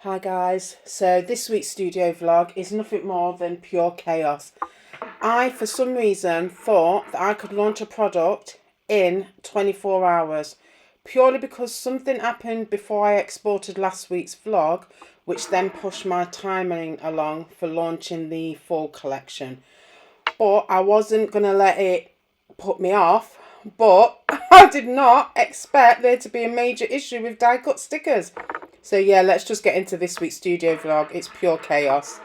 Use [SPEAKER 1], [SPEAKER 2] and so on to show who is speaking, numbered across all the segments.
[SPEAKER 1] Hi guys, so this week's studio vlog is nothing more than pure chaos. I, for some reason, thought that I could launch a product in 24 hours, purely because something happened before I exported last week's vlog, which then pushed my timing along for launching the fall collection. But I wasn't going to let it put me off, but I did not expect there to be a major issue with die cut stickers. So yeah, let's just get into this week's studio vlog. It's pure chaos.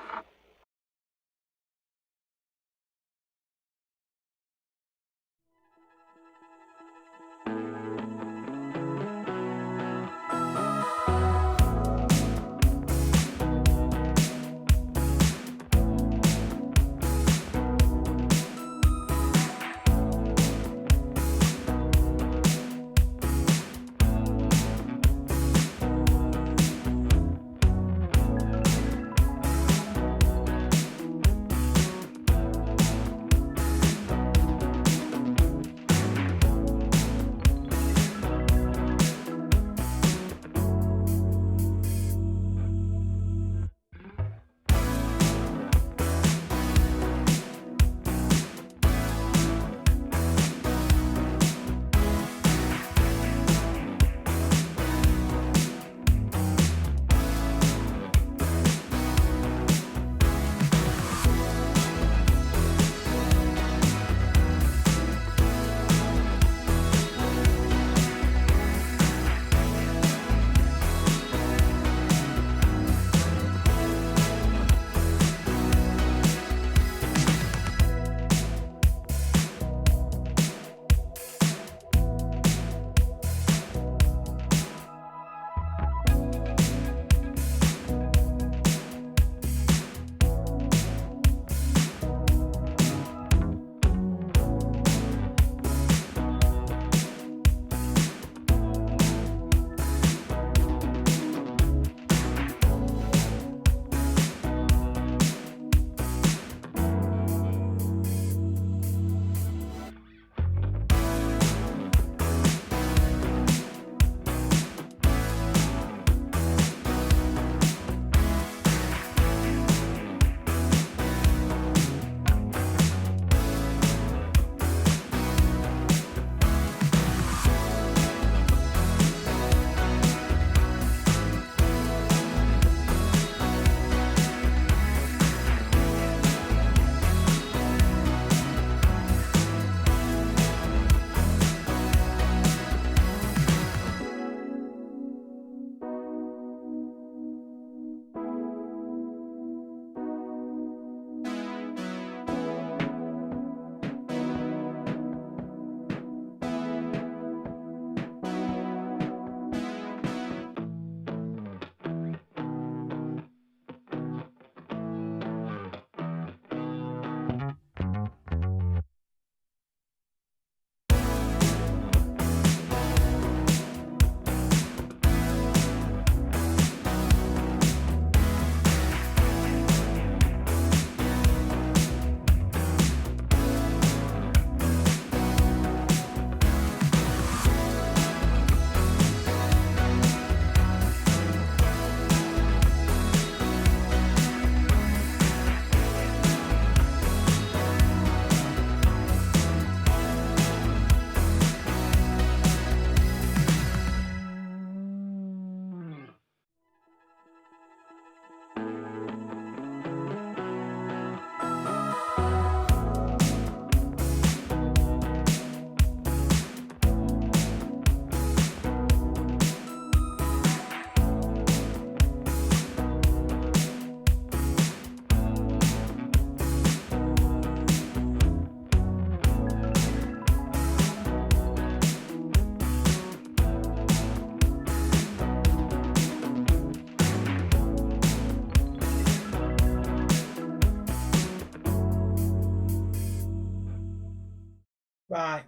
[SPEAKER 1] Right,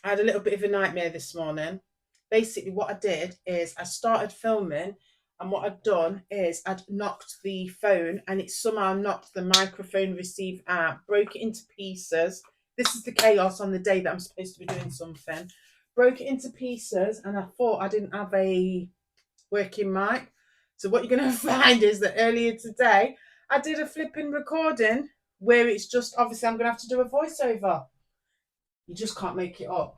[SPEAKER 1] I had a little bit of a nightmare this morning. Basically, what I did is I started filming, and what I'd done is I'd knocked the phone, and it somehow knocked the microphone receiver out, broke it into pieces. This is the chaos on the day that I'm supposed to be doing something. Broke it into pieces, and I thought I didn't have a working mic. So what you're going to find is that earlier today, I did a flipping recording where it's just, obviously I'm going to have to do a voiceover. You just can't make it up.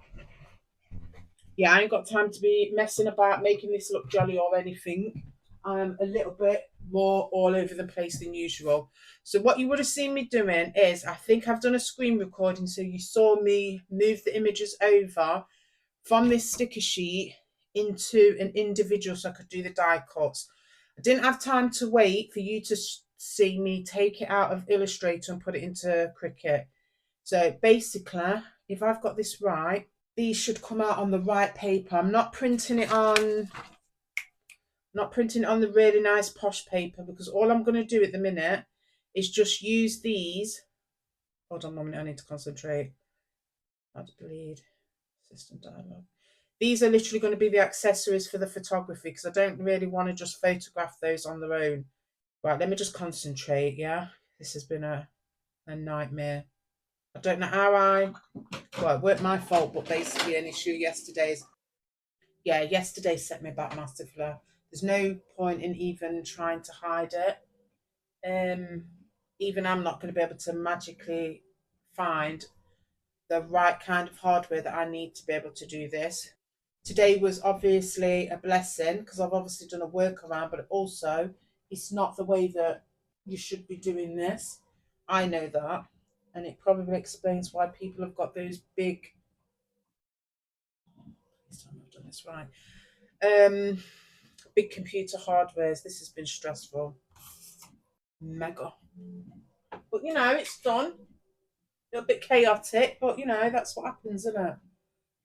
[SPEAKER 1] Yeah, I ain't got time to be messing about making this look jolly or anything. I'm a little bit more all over the place than usual. So what you would have seen me doing is, I think I've done a screen recording, so you saw me move the images over from this sticker sheet into an individual so I could do the die cuts. I didn't have time to wait for you to see me take it out of Illustrator and put it into Cricut. So basically, if I've got this right, these should come out on the right paper. I'm not printing it on the really nice posh paper, because all I'm going to do at the minute is just use these. Hold on a moment, I need to concentrate. How to bleed. System dialogue. These are literally going to be the accessories for the photography, because I don't really want to just photograph those on their own. Right, let me just concentrate, yeah? This has been a nightmare. I don't know how well, it weren't my fault, but basically an issue yesterday set me back massively. There's no point in even trying to hide it. Even I'm not going to be able to magically find the right kind of hardware that I need to be able to do this. Today was obviously a blessing because I've obviously done a workaround, but also it's not the way that you should be doing this. I know that, and it probably explains why people have got those big. This time I've done this right. Big computer hardwares. This has been stressful, mega. But it's done. A little bit chaotic, but that's what happens, isn't it?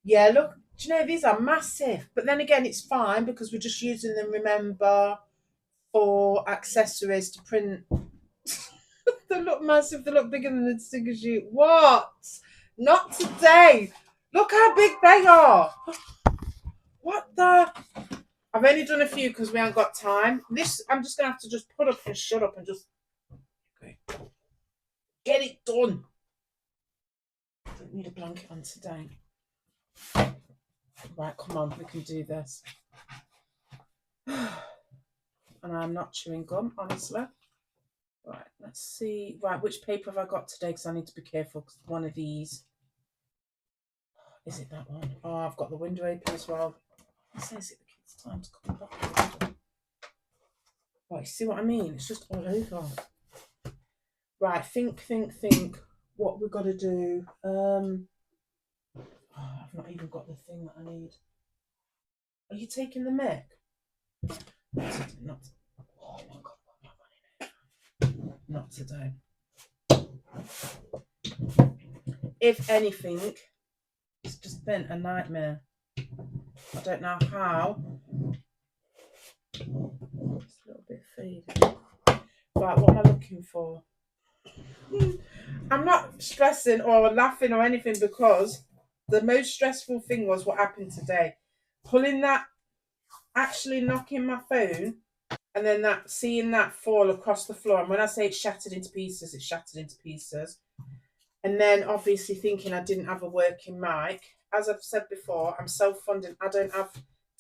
[SPEAKER 1] Yeah, look, do you know these are massive? But then again, it's fine because we're just using them, remember, for accessories to print. They look massive, they look bigger than the sticker sheet. What? Not today. Look how big they are. What the? I've only done a few because we haven't got time. This, I'm just going to have to just put up and shut up and just get it done. I don't need a blanket on today. Right, come on, we can do this. And I'm not chewing gum, honestly. Right, let's see. Right, which paper have I got today? Because I need to be careful. Because one of these. Is it that one? Oh, I've got the window open as well. It says it the kids' time to come back. Right, you see what I mean? It's just all over. Right, think. What we've got to do. I've not even got the thing that I need. Are you taking the mic? Not. Oh my god, not today. If anything, it's just been a nightmare. I don't know how. It's a little bit faded. Right, what am I looking for? I'm not stressing or laughing or anything, because the most stressful thing was what happened today. Pulling that, actually knocking my phone, and then seeing that fall across the floor. And when I say it shattered into pieces, it shattered into pieces. And then obviously thinking I didn't have a working mic. As I've said before, I'm self-funding. I don't have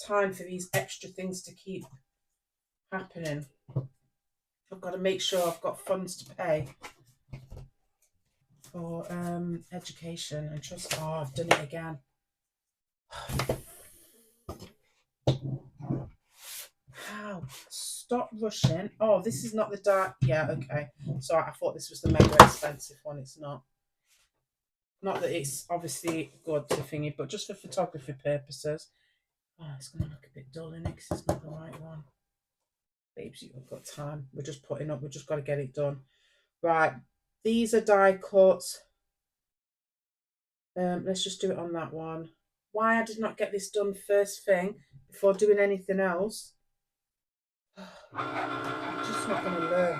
[SPEAKER 1] time for these extra things to keep happening. I've got to make sure I've got funds to pay for education, and trust. Oh, I've done it again. How? Stop rushing. Oh, this is not the dark. Yeah, okay. Sorry, I thought this was the mega expensive one. It's not. Not that it's obviously good to thingy, but just for photography purposes. Oh, it's going to look a bit dull in it because it's not the right one. Babes, you've got time. We're just putting up. We've just got to get it done. Right. These are die cuts. Let's just do it on that one. Why I did not get this done first thing before doing anything else. I'm just not going to learn.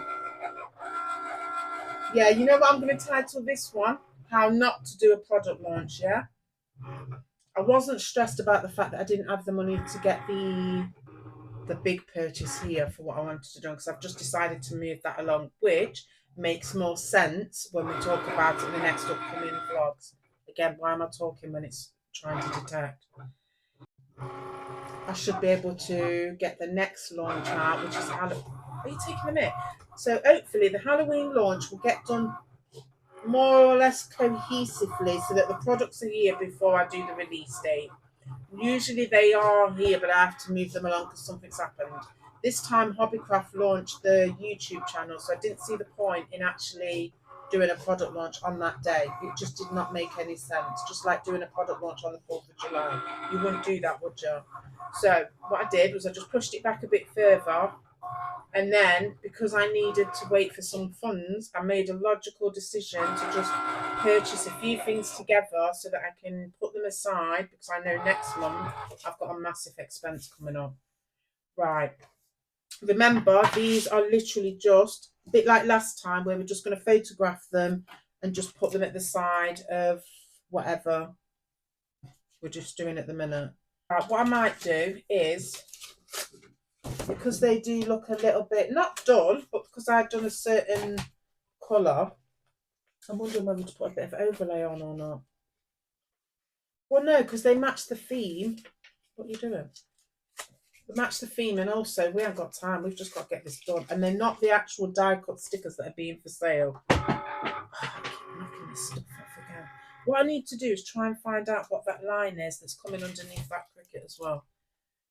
[SPEAKER 1] Yeah, you know what I'm going to title this one? How not to do a product launch, yeah? I wasn't stressed about the fact that I didn't have the money to get the big purchase here for what I wanted to do, because I've just decided to move that along, which makes more sense when we talk about it in the next upcoming vlogs. Again, why am I talking when it's trying to detect? I should be able to get the next launch out, which is Halloween. Are you taking a minute? So hopefully the Halloween launch will get done more or less cohesively so that the products are here before I do the release date. Usually they are here, but I have to move them along because something's happened. This time Hobbycraft launched the YouTube channel, so I didn't see the point in actually doing a product launch on that day. It just did not make any sense. Just like doing a product launch on the 4th of July. You wouldn't do that, would you? So what I did was I just pushed it back a bit further, and then because I needed to wait for some funds, I made a logical decision to just purchase a few things together so that I can put them aside, because I know next month I've got a massive expense coming up. Right. Remember, these are literally just a bit like last time where we're just going to photograph them and just put them at the side of whatever we're just doing at the minute. Right, what I might do is, because they do look a little bit, not dull, but because I've done a certain colour, I'm wondering whether to put a bit of overlay on or not. Well, no, because they match the theme. What are you doing? They match the theme, and also we haven't got time. We've just got to get this done. And they're not the actual die-cut stickers that are being for sale. Knocking this stuff, I forget. What I need to do is try and find out what that line is that's coming underneath that Cricut as well.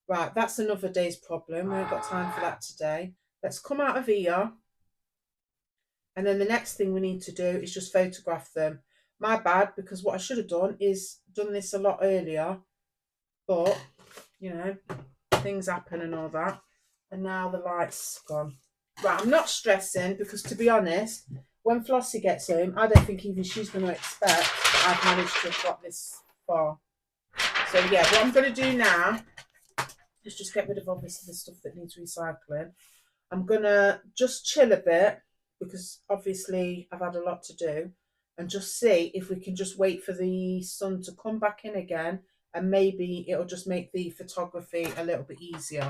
[SPEAKER 1] Right, that's another day's problem. We haven't got time for that today. Let's come out of here. And then the next thing we need to do is just photograph them. My bad, because what I should have done is done this a lot earlier. But, you know, things happen and all that. And now the light's gone. Right, I'm not stressing because, to be honest, when Flossie gets home, I don't think even she's going to expect that I've managed to have got this far. So, yeah, what I'm going to do now is just get rid of obviously the stuff that needs recycling. I'm going to just chill a bit because obviously I've had a lot to do, and just see if we can just wait for the sun to come back in again, and maybe it'll just make the photography a little bit easier.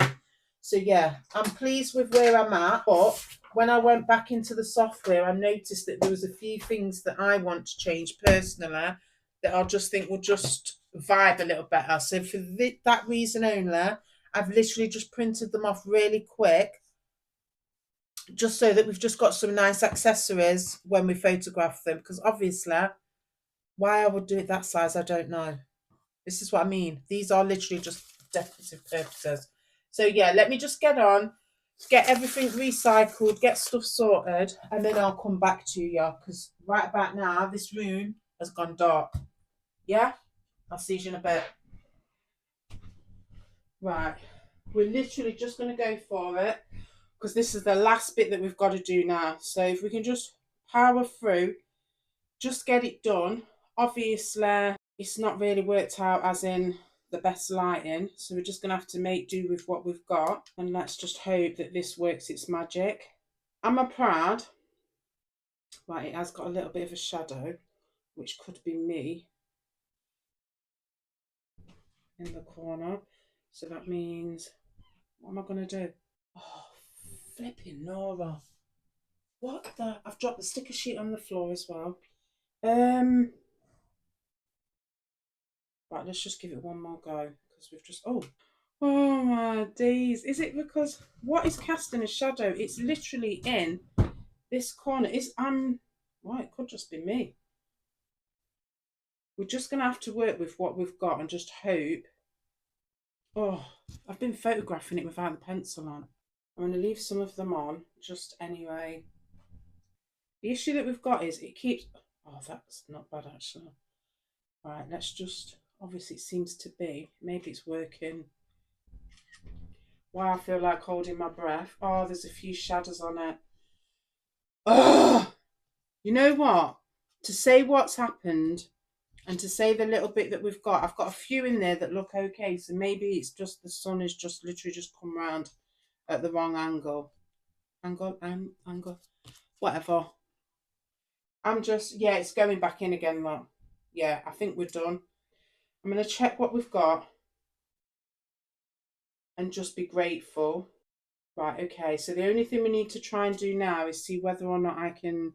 [SPEAKER 1] So yeah, I'm pleased with where I'm at, but when I went back into the software, I noticed that there was a few things that I want to change personally that I'll just think will just vibe a little better. So for that reason only, I've literally just printed them off really quick, just so that we've just got some nice accessories when we photograph them, because obviously why I would do it that size, I don't know. This is what I mean. These are literally just decorative purposes. So yeah, let me just get on, get everything recycled, get stuff sorted, and then I'll come back to you, because right about now this room has gone dark. Yeah, I'll see you in a bit. Right, we're literally just going to go for it, because this is the last bit that we've got to do now. So if we can just power through, just get it done. Obviously, it's not really worked out as in the best lighting, so we're just going to have to make do with what we've got, and let's just hope that this works its magic. Am I proud? Right, it has got a little bit of a shadow, which could be me in the corner. So that means, what am I going to do? Oh, flipping Nora. What the? I've dropped the sticker sheet on the floor as well. Right, let's just give it one more go, because we've just, oh my days. Is it because what is casting a shadow? It's literally in this corner. Well, it could just be me. We're just gonna have to work with what we've got and just hope. Oh, I've been photographing it without the pencil on. I'm gonna leave some of them on just anyway. The issue that we've got is it keeps, oh, that's not bad actually. Right, let's just, obviously it seems to be, maybe it's working. Why I feel like holding my breath. Oh, there's a few shadows on it. Oh, you know what? To say what's happened and to say the little bit that we've got, I've got a few in there that look okay. So maybe it's just the sun is just literally just come round at the wrong angle. Angle, whatever. I'm just, yeah, it's going back in again, look. Yeah, I think we're done. I'm going to check what we've got and just be grateful. Right, okay, so the only thing we need to try and do now is see whether or not I can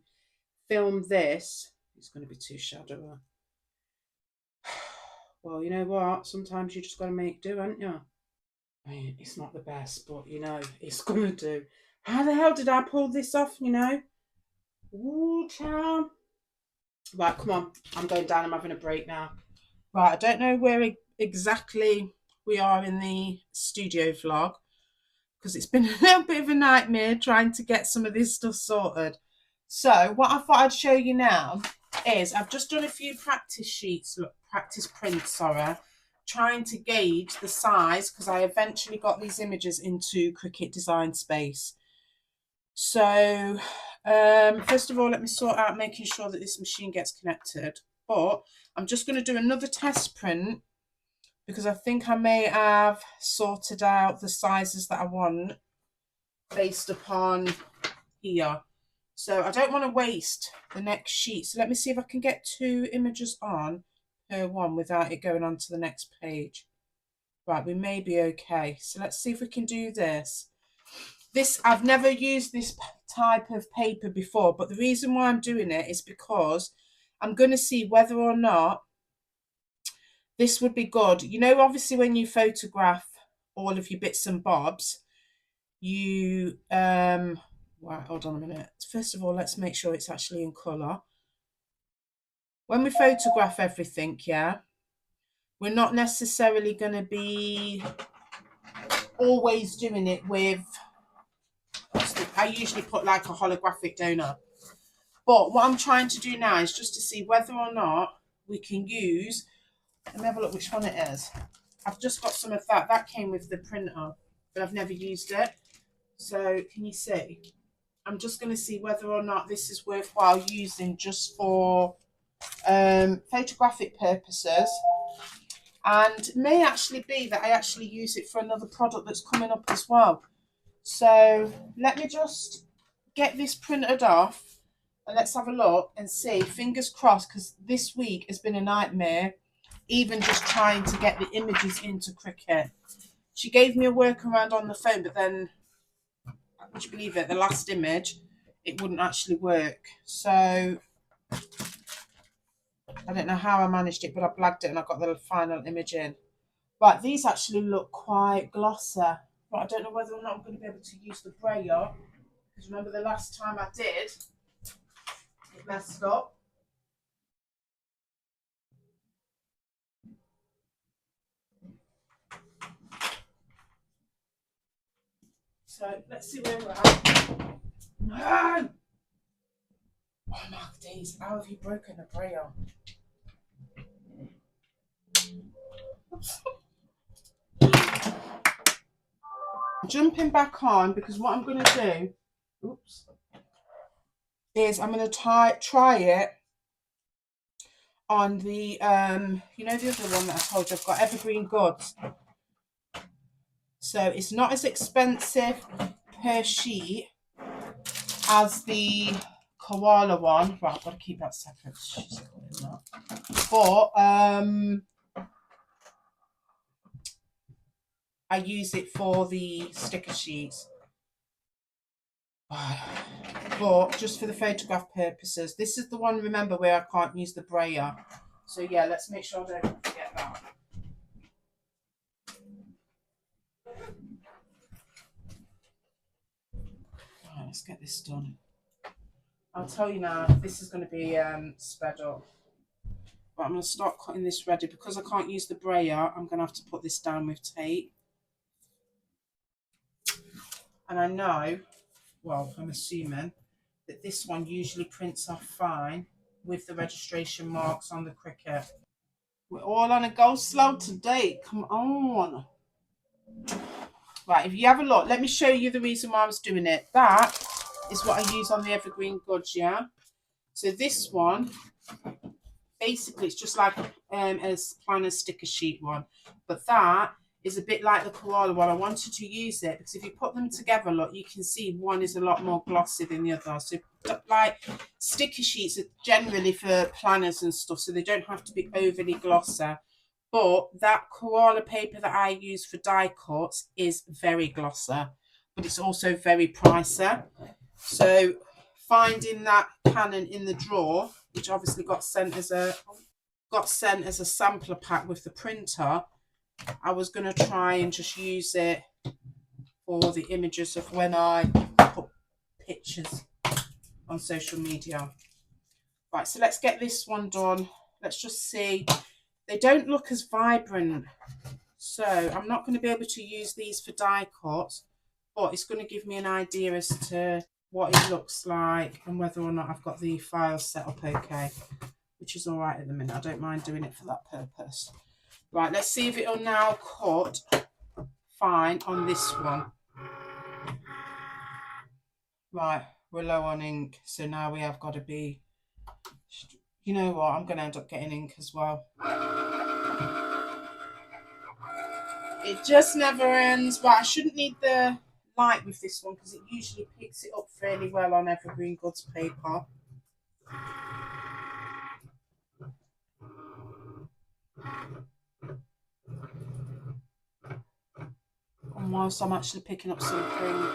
[SPEAKER 1] film this. It's going to be too shadowy. Well, you know what? Sometimes you just got to make do, haven't you? I mean, it's not the best, but you know, it's gonna do. How the hell did I pull this off, you know? Ooh, child. Right, come on. I'm going down. I'm having a break now. Right, I don't know where exactly we are in the studio vlog because it's been a little bit of a nightmare trying to get some of this stuff sorted. So what I thought I'd show you now is I've just done a few practice sheets, look, practice prints, sorry, trying to gauge the size because I eventually got these images into Cricut Design Space. So first of all, let me sort out making sure that this machine gets connected. But I'm just going to do another test print because I think I may have sorted out the sizes that I want based upon here. So I don't want to waste the next sheet. So let me see if I can get 2 images on per one without it going on to the next page. Right, we may be okay. So let's see if we can do this. I've never used this type of paper before, but the reason why I'm doing it is because I'm going to see whether or not this would be good. You know, obviously when you photograph all of your bits and bobs, you right, hold on a minute. First of all, let's make sure it's actually in colour. When we photograph everything, yeah, we're not necessarily going to be always doing it with, I usually put like a holographic donor. But what I'm trying to do now is just to see whether or not we can use, let me have a look which one it is. I've just got some of that. That came with the printer, but I've never used it. So can you see? I'm just going to see whether or not this is worthwhile using just for photographic purposes. And it may actually be that I actually use it for another product that's coming up as well. So let me just get this printed off and let's have a look and see. Fingers crossed, because this week has been a nightmare, even just trying to get the images into Cricut. She gave me a workaround on the phone, but then, would you believe it, the last image, it wouldn't actually work. So I don't know how I managed it, but I blagged it and I got the final image in. Right, these actually look quite glossy, but I don't know whether or not I'm going to be able to use the brayer, because remember the last time I did, it messed up. So let's see where we're at. No! Oh my days, how have you broken the brayer? Jumping back on because what I'm going to do, is I'm going to try it on the, you know, the other one that I told you, I've got Evergreen Goods. So it's not as expensive per sheet as the koala one. Right, I've got to keep that separate. But I use it for the sticker sheets. But just for the photograph purposes, this is the one, remember, where I can't use the brayer. So yeah, let's make sure I don't forget that. Right, let's get this done. I'll tell you now, this is going to be sped up. But I'm going to start cutting this ready. Because I can't use the brayer, I'm going to have to put this down with tape. And I know, well, I'm assuming that this one usually prints off fine with the registration marks on the Cricut. We're all on a go slow today. Come on. Right, if you have a look, let me show you the reason why I was doing it. That is what I use on the Evergreen Goods, yeah? So this one, basically, it's just like a planner sticker sheet one. But that is a bit like the koala one. I wanted to use it because if you put them together, look, you can see one is a lot more glossy than the other. So like sticker sheets are generally for planners and stuff, so they don't have to be overly glossy. But that koala paper that I use for die cuts is very glossy, but it's also very pricey. So finding that Canon in the drawer, which obviously got sent as a sampler pack with the printer, I was going to try and just use it for the images of when I put pictures on social media. Right, so let's get this one done. Let's just see. They don't look as vibrant, so I'm not going to be able to use these for die cuts, but it's going to give me an idea as to what it looks like and whether or not I've got the files set up okay, which is all right at the minute. I don't mind doing it for that purpose. Right, let's see if it'll now cut fine on this one. Right, we're low on ink, so now we have got to be, you know what, I'm going to end up getting ink as well. It just never ends. But I shouldn't need the light with this one because it usually picks it up fairly well on Evergreen Goods paper. And whilst I'm actually picking up something,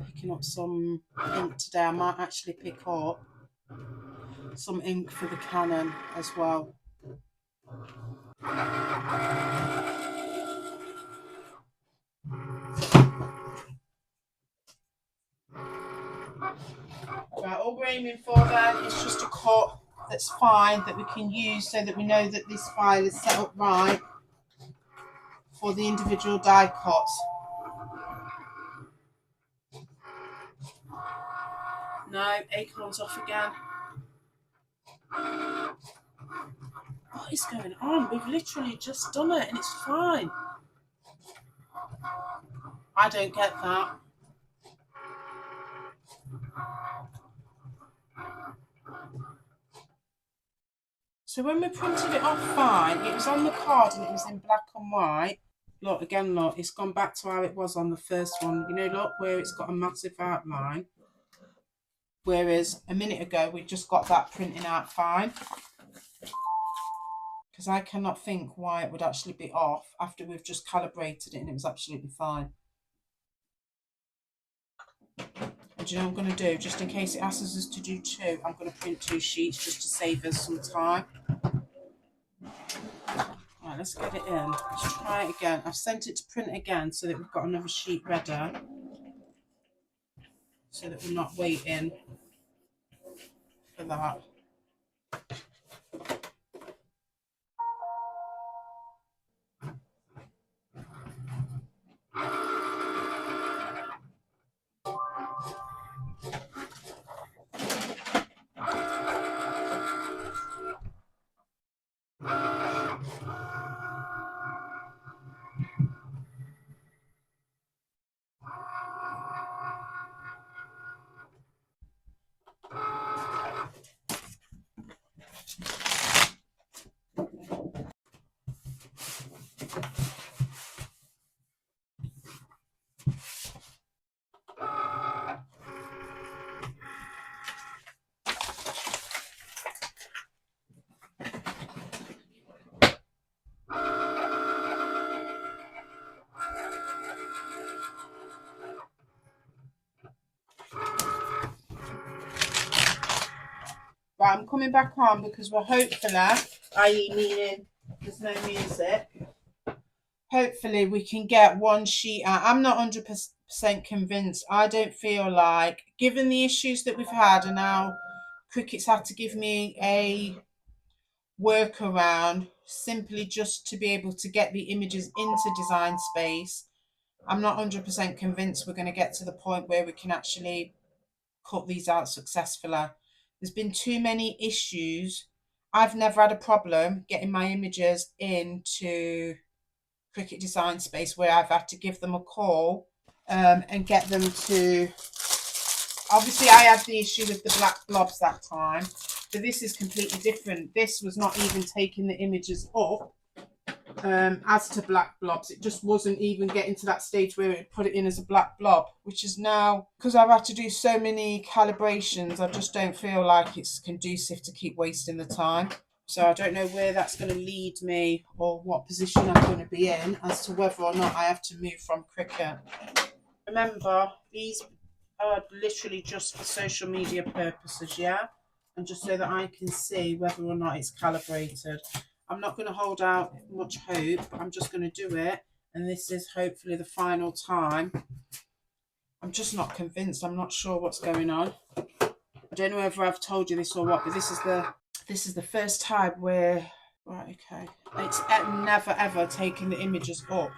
[SPEAKER 1] picking up some ink today, I might actually pick up some ink for the Canon as well. Right, all we're aiming for then is just a cut that's fine that we can use so that we know that this file is set up right for the individual die cuts. No, acorn's off again. What is going on? We've literally just done it and it's fine. I don't get that. So when we printed it off fine, it was on the card and it was in black and white. Look, again, look, it's gone back to how it was on the first one. You know, look, where it's got a massive outline. Whereas a minute ago, we just got that printing out fine. Because I cannot think why it would actually be off after we've just calibrated it and it was absolutely fine. And do you know what I'm going to do? Just in case it asks us to do two, I'm going to print 2 sheets just to save us some time. Right, let's get it in. Let's try it again. I've sent it to print again so that we've got another sheet ready. So that we're not waiting for that. Right, I'm coming back on because we're hopefully, i.e. meaning there's no music, hopefully we can get one sheet out. I'm not 100% convinced. I don't feel like, given the issues that we've had and now Cricut's had to give me a workaround simply just to be able to get the images into Design Space, I'm not 100% convinced we're going to get to the point where we can actually cut these out successfully. There's been too many issues. I've never had a problem getting my images into Cricut Design Space where I've had to give them a call and get them to... Obviously, I had the issue with the black blobs that time, so this is completely different. This was not even taking the images up as to black blobs. It just wasn't even getting to that stage where it put it in as a black blob, which is now, because I've had to do so many calibrations, I just don't feel like it's conducive to keep wasting the time. So I don't know where that's going to lead me or what position I'm going to be in as to whether or not I have to move from Cricut. Remember, these are literally just for social media purposes, yeah? And just so that I can see whether or not it's calibrated. I'm not going to hold out much hope, but I'm just going to do it. And this is hopefully the final time. I'm just not convinced. I'm not sure what's going on. I don't know whether I've told you this or what, but this is the first time where, right, okay, it's never ever taken the images up.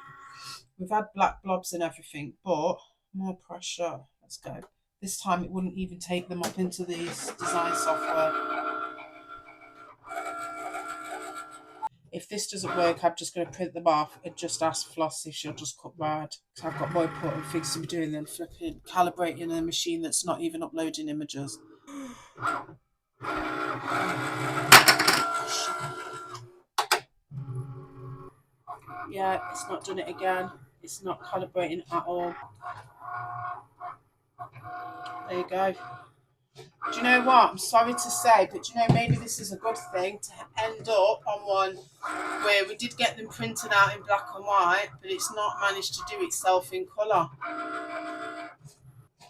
[SPEAKER 1] We've had black blobs and everything, but more pressure. Let's go. This time it wouldn't even take them up into these design software. If this doesn't work, I'm just going to print them off and just ask Floss if she'll just cut wide. Because I've got more important things to be doing than flipping calibrating a machine that's not even uploading images. Yeah, it's not done it again. It's not calibrating at all. There you go. Do you know what? I'm sorry to say, but do you know, maybe this is a good thing to end up on one where we did get them printed out in black and white, but it's not managed to do itself in colour.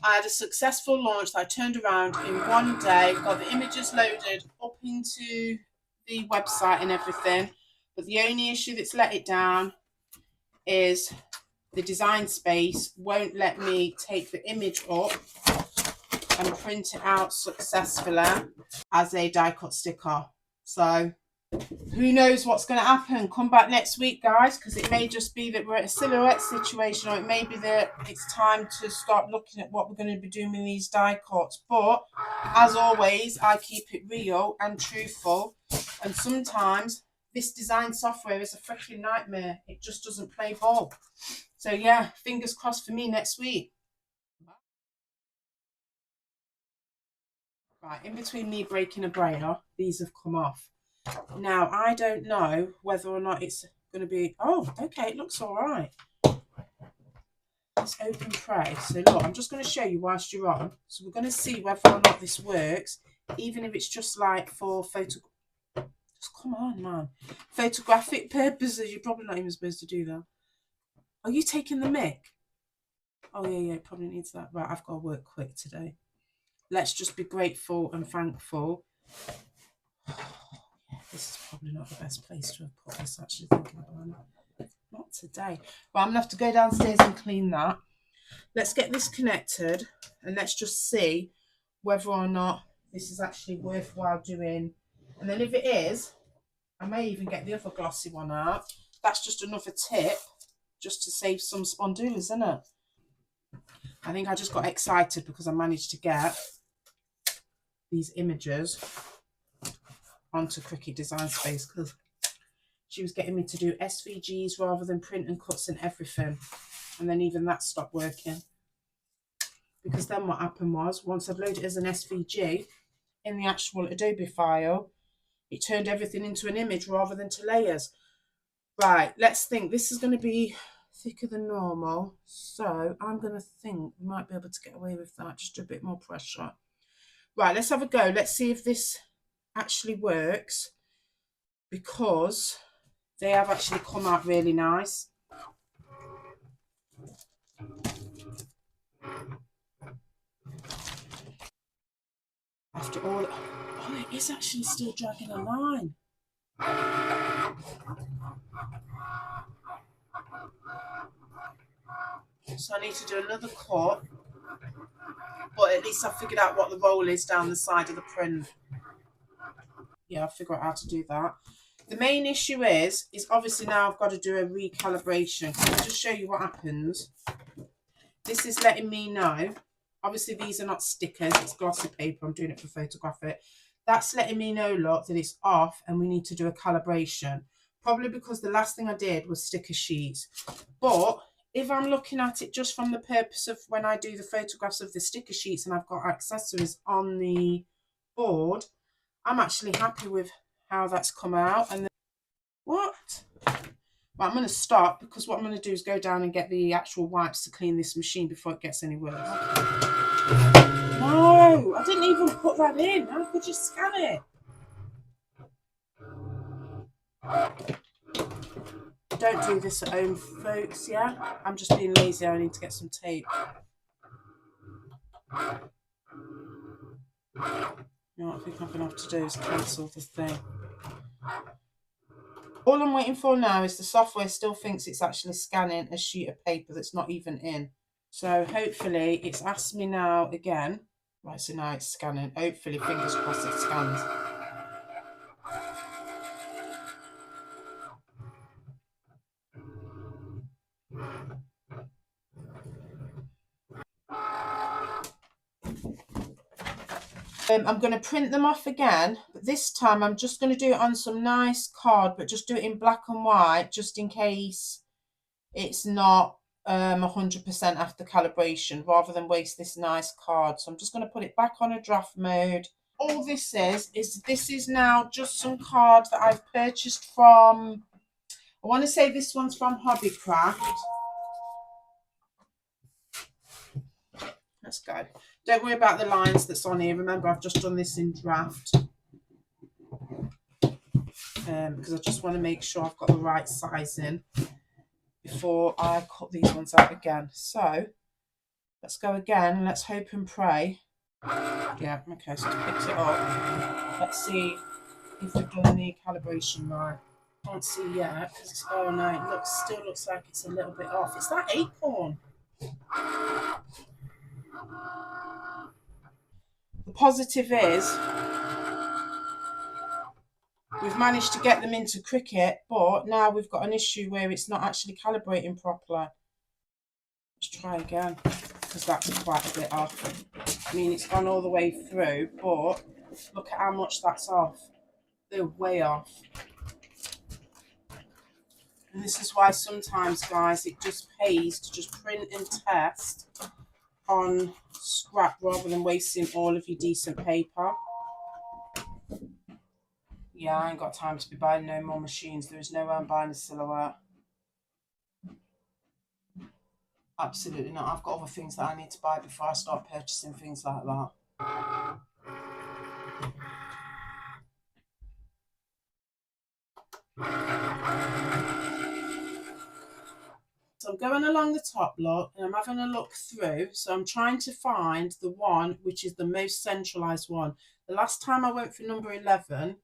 [SPEAKER 1] I had a successful launch that I turned around in one day, got the images loaded up into the website and everything, but the only issue that's let it down is the design space won't let me take the image up and print it out successfully as a die cut sticker. So who knows what's going to happen. Come back next week, guys, because it may just be that we're at a silhouette situation, or it may be that it's time to start looking at what we're going to be doing with these die cuts. But as always, I keep it real and truthful, and sometimes this design software is a freaking nightmare. It just doesn't play ball. So yeah, fingers crossed for me next week. Right, in between me breaking a brayer, these have come off. Now, I don't know whether or not it's going to be... Oh, okay, it looks all right. Let's open tray. So look, I'm just going to show you whilst you're on. So we're going to see whether or not this works, even if it's just like for photo... Just come on, man. Photographic purposes. You're probably not even supposed to do that. Are you taking the mic? Oh, yeah, it probably needs that. Right, I've got to work quick today. Let's just be grateful and thankful. This is probably not the best place to have put this, actually, thinking about it. Not today. But I'm going to have to go downstairs and clean that. Let's get this connected and let's just see whether or not this is actually worthwhile doing. And then if it is, I may even get the other glossy one out. That's just another tip, just to save some spondulas, isn't it? I think I just got excited because I managed to get these images onto Cricut Design Space, because she was getting me to do SVGs rather than print and cuts and everything, and then even that stopped working, because then what happened was, once I'd loaded it as an SVG in the actual Adobe file, it turned everything into an image rather than to layers. Right, let's think. This is going to be thicker than normal, so I'm going to think we might be able to get away with that, just a bit more pressure. Right, let's have a go. Let's see if this actually works, because they have actually come out really nice. After all, oh, it is actually still dragging a line. So I need to do another cut, but at least I figured out what the roll is down the side of the print. Yeah, I'll figure out how to do that. The main issue is obviously now I've got to do a recalibration. Can I just show you what happens? This is letting me know. Obviously, these are not stickers. It's glossy paper. I'm doing it for photographic. That's letting me know, look, that it's off and we need to do a calibration. Probably because the last thing I did was sticker sheets. But if I'm looking at it just from the purpose of when I do the photographs of the sticker sheets and I've got accessories on the board, I'm actually happy with how that's come out. And what? Well, I'm going to stop, because what I'm going to do is go down and get the actual wipes to clean this machine before it gets any worse. No, I didn't even put that in. How could you scan it? Don't do this at home, folks, yeah? I'm just being lazy. I need to get some tape. You know what I think I'm going to have to do is cancel the thing. All I'm waiting for now is the software still thinks it's actually scanning a sheet of paper that's not even in. So hopefully it's asked me now again. Right, so now it's scanning. Hopefully, fingers crossed, it scans. I'm going to print them off again, but this time I'm just going to do it on some nice card, but just do it in black and white, just in case it's not 100% after calibration, rather than waste this nice card. So I'm just going to put it back on a draft mode. All this is this is now just some card that I've purchased from, I want to say this one's from Hobbycraft. Let's go. Don't worry about the lines that's on here. Remember, I've just done this in draft. Because I just want to make sure I've got the right sizing before I cut these ones out again. So let's go again. Let's hope and pray. Yeah, okay, so I picked it up. Let's see if we've done the calibration right. Can't see yet because, oh no, it still looks like it's a little bit off. It's that acorn. The positive is we've managed to get them into Cricut, but now we've got an issue where it's not actually calibrating properly. Let's try again, because that's quite a bit off. I mean, it's gone all the way through, but look at how much that's off. They're way off. And this is why sometimes, guys, it just pays to just print and test on scrap rather than wasting all of your decent paper. Yeah, I ain't got time to be buying no more machines. There is no way I'm buying a silhouette. Absolutely not. I've got other things that I need to buy before I start purchasing things like that. So I'm going along the top, look, and I'm having a look through. So I'm trying to find the one which is the most centralized one. The last time I went for number 11,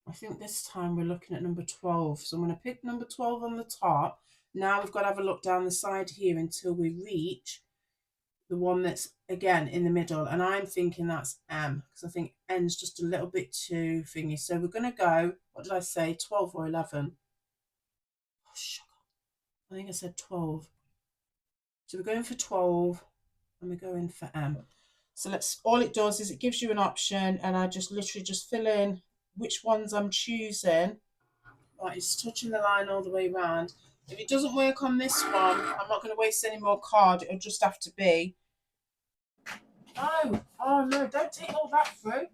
[SPEAKER 1] I think this time we're looking at number 12. So I'm going to pick number 12 on the top. Now we've got to have a look down the side here until we reach the one that's, again, in the middle. And I'm thinking that's M, because I think N's just a little bit too thingy. So we're going to go, what did I say, 12 or 11? Oh, sugar. I think I said 12. So we're going for 12 and we're going for M. So let's, all it does is it gives you an option, and I just literally just fill in which ones I'm choosing. Right, it's touching the line all the way around. If it doesn't work on this one, I'm not going to waste any more card. It'll just have to be. Oh no, don't take all that through.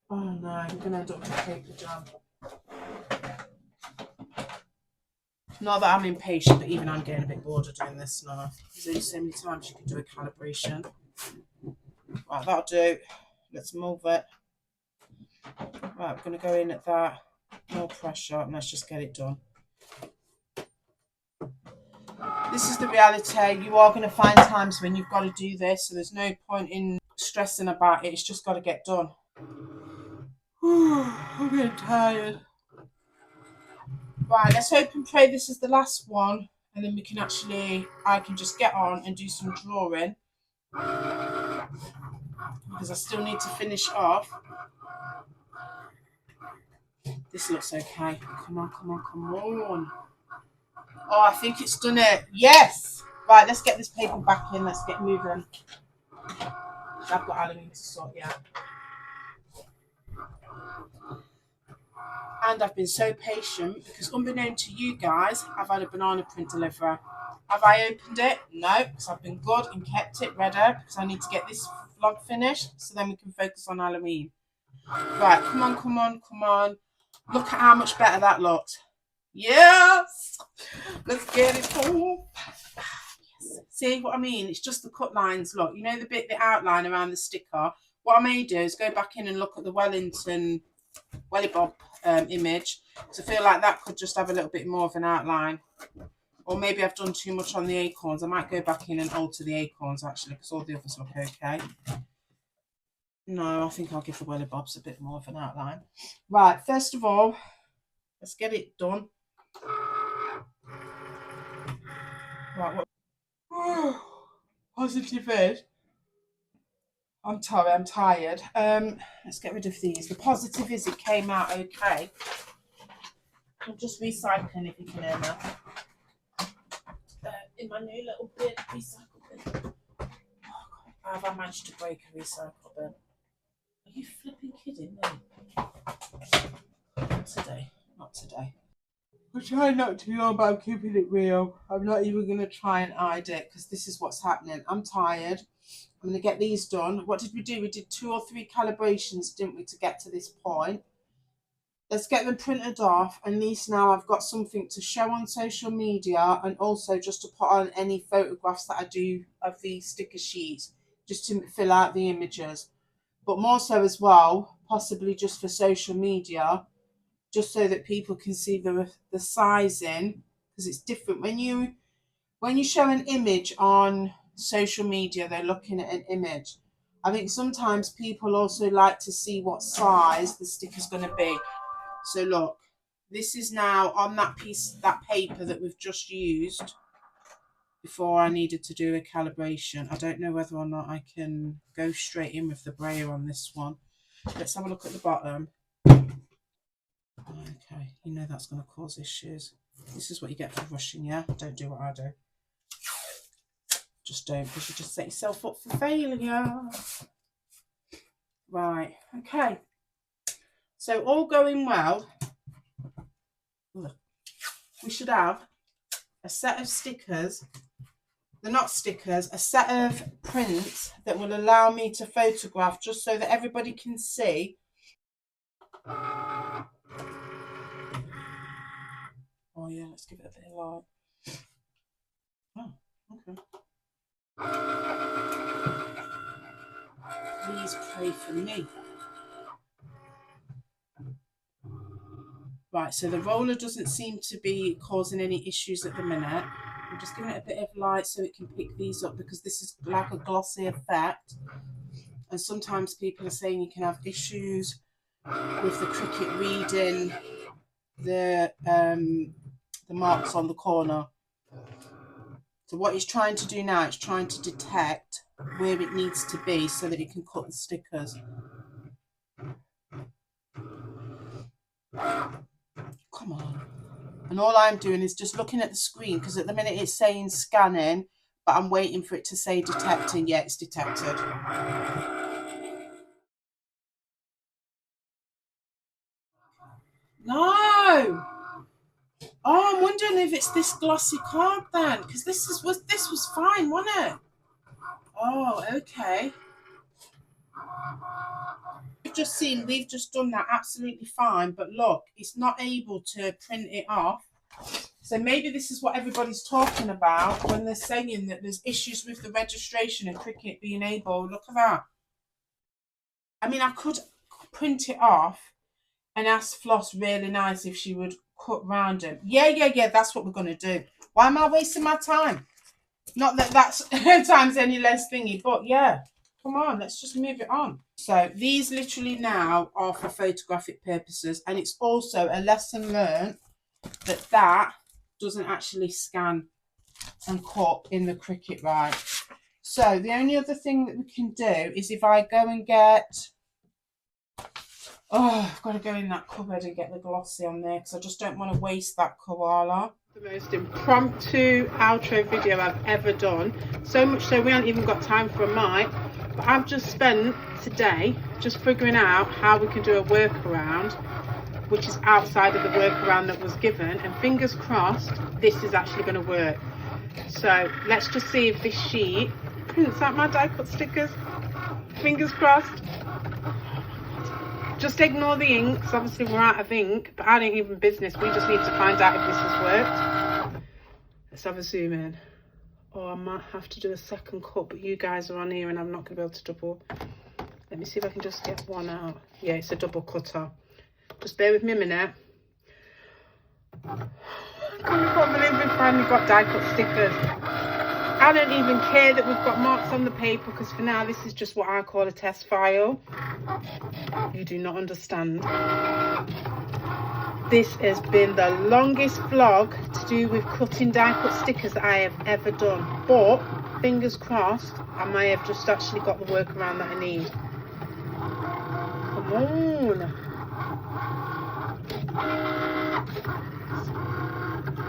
[SPEAKER 1] Oh no, I'm going to end up with paper jam. Not that I'm impatient, but even I'm getting a bit bored of doing this now. There's only so many times you can do a calibration. Right, that'll do. Let's move it. Right, we're going to go in at that. No pressure, and let's just get it done. This is the reality. You are going to find times when you've got to do this, so there's no point in stressing about it. It's just got to get done. I'm getting tired. Right, let's hope and pray this is the last one, and then we can I can just get on and do some drawing, because I still need to finish off. This looks okay. Come on, come on, come on. Oh, I think it's done it. Yes! Right, let's get this paper back in. Let's get moving. I've got Halloween to sort, yeah. And I've been so patient because, unbeknown to you guys, I've had a banana print delivery. Have I opened it? No, because I've been good and kept it ready because I need to get this vlog finished so then we can focus on Halloween. Right, come on, come on, come on. Look at how much better that looked. Yes! Let's get it off. Yes. See what I mean? It's just the cut lines. Look, you know the outline around the sticker? What I may do is go back in and look at the Wellington Welly Bob image, because I feel like that could just have a little bit more of an outline. Or maybe I've done too much on the acorns. I might go back in and alter the acorns actually, because all the others look okay. No, I think I'll give the Welly Bobs a bit more of an outline. Right, first of all, let's get it done. Right, what positive is, I'm tired. Let's get rid of these. The positive is it came out okay. I'm just recycling, if you can hear that. In my new little bin, recycle bin. Oh, God, have I managed to break a recycle bin? Are you flipping kidding me? Not today. Not today. I'm trying not to be on, but I'm keeping it real. I'm not even going to try and hide it because this is what's happening. I'm tired. I'm going to get these done. What did we do? We did 2 or 3 calibrations, didn't we, to get to this point? Let's get them printed off. At least now I've got something to show on social media and also just to put on any photographs that I do of the sticker sheets, just to fill out the images. But more so as well, possibly just for social media, just so that people can see the sizing, because it's different. When you show an image on social media, they're looking at an image. I think sometimes people also like to see what size the sticker's going to be. So look, this is now on that paper that we've just used before I needed to do a calibration. I don't know whether or not I can go straight in with the braille on this one. Let's have a look at the bottom. Okay, you know that's going to cause issues. This is what you get for rushing, yeah? Don't do what I do. Just don't, because you just set yourself up for failure. Right, okay. So all going well, we should have a set of stickers. They're not stickers, a set of prints that will allow me to photograph, just so that everybody can see. Oh yeah, let's give it a bit of light. Oh, okay. Please pray for me. Right, so the roller doesn't seem to be causing any issues at the minute. I'm just giving it a bit of light so it can pick these up, because this is like a glossy effect. And sometimes people are saying you can have issues with the Cricut reading the marks on the corner. So what he's trying to do now is trying to detect where it needs to be so that he can cut the stickers. Come on. And all I'm doing is just looking at the screen, because at the minute it's saying scanning, but I'm waiting for it to say detecting. Yeah, it's detected. No! Oh, I'm wondering if it's this glossy card then, because this was fine, wasn't it? Oh, okay. We've just done that absolutely fine, but look, it's not able to print it off. So maybe this is what everybody's talking about when they're saying that there's issues with the registration and Cricut being able. Look at that. I mean, I could print it off and ask Floss really nice if she would cut round him. Yeah, that's what we're going to do. Why am I wasting my time? Not that that's times any less thingy, but yeah. Come on, let's just move it on. So these literally now are for photographic purposes, and it's also a lesson learned that doesn't actually scan and cut in the Cricut, right? So the only other thing that we can do is if I go and get, I've got to go in that cupboard and get the glossy on there, because I just don't want to waste that koala. The most impromptu outro video I've ever done, so much so we haven't even got time for a mic. But I've just spent today just figuring out how we can do a workaround, which is outside of the workaround that was given, and fingers crossed this is actually going to work. So let's just see if this sheet prints out my die cut stickers. Fingers crossed. Just ignore the ink, because obviously we're out of ink, but I ain't even business. We just need to find out if this has worked. Let's have a zoom in. Oh, I might have to do a second cut, but you guys are on here and I'm not going to be able to double. Let me see if I can just get one out. Yeah, it's a double cutter. Just bear with me a minute. I can't believe we finally got die cut stickers. I don't even care that we've got marks on the paper, because for now this is just what I call a test file. You do not understand. This has been the longest vlog to do with cutting die cut stickers that I have ever done, but fingers crossed I may have just actually got the workaround that I need. Come on.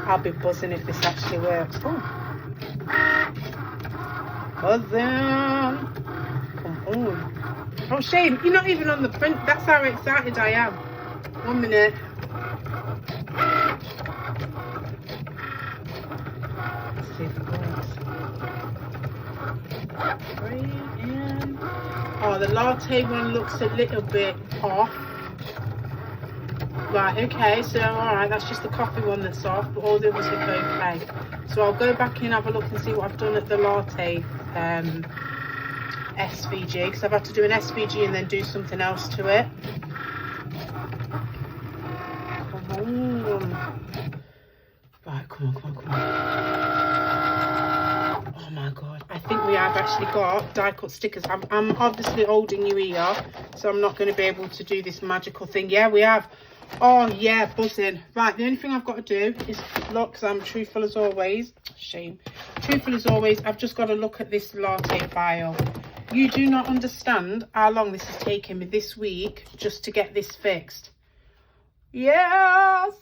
[SPEAKER 1] I'll be buzzing if this actually works. Oh. Buzzing. Come on. Oh, Shane, you're not even on the print. That's how excited I am. 1 minute. Let's see if it works. 3 in. Oh, the latte one looks a little bit off. Right, okay, so alright, that's just the coffee one that's off, but all the others look okay. So I'll go back in, have a look and see what I've done at the latte SVG, because I've had to do an SVG and then do something else to it. Come on. Right, come on. Oh my god, I think we have actually got die cut stickers. I'm obviously holding you here, so I'm not going to be able to do this magical thing. Yeah, we have. Oh yeah, buzzing. Right, the only thing I've got to do is look, because I'm truthful as always. Shame. Truthful as always, I've just got to look at this latte file. You do not understand how long this has taken me this week just to get this fixed. Yes!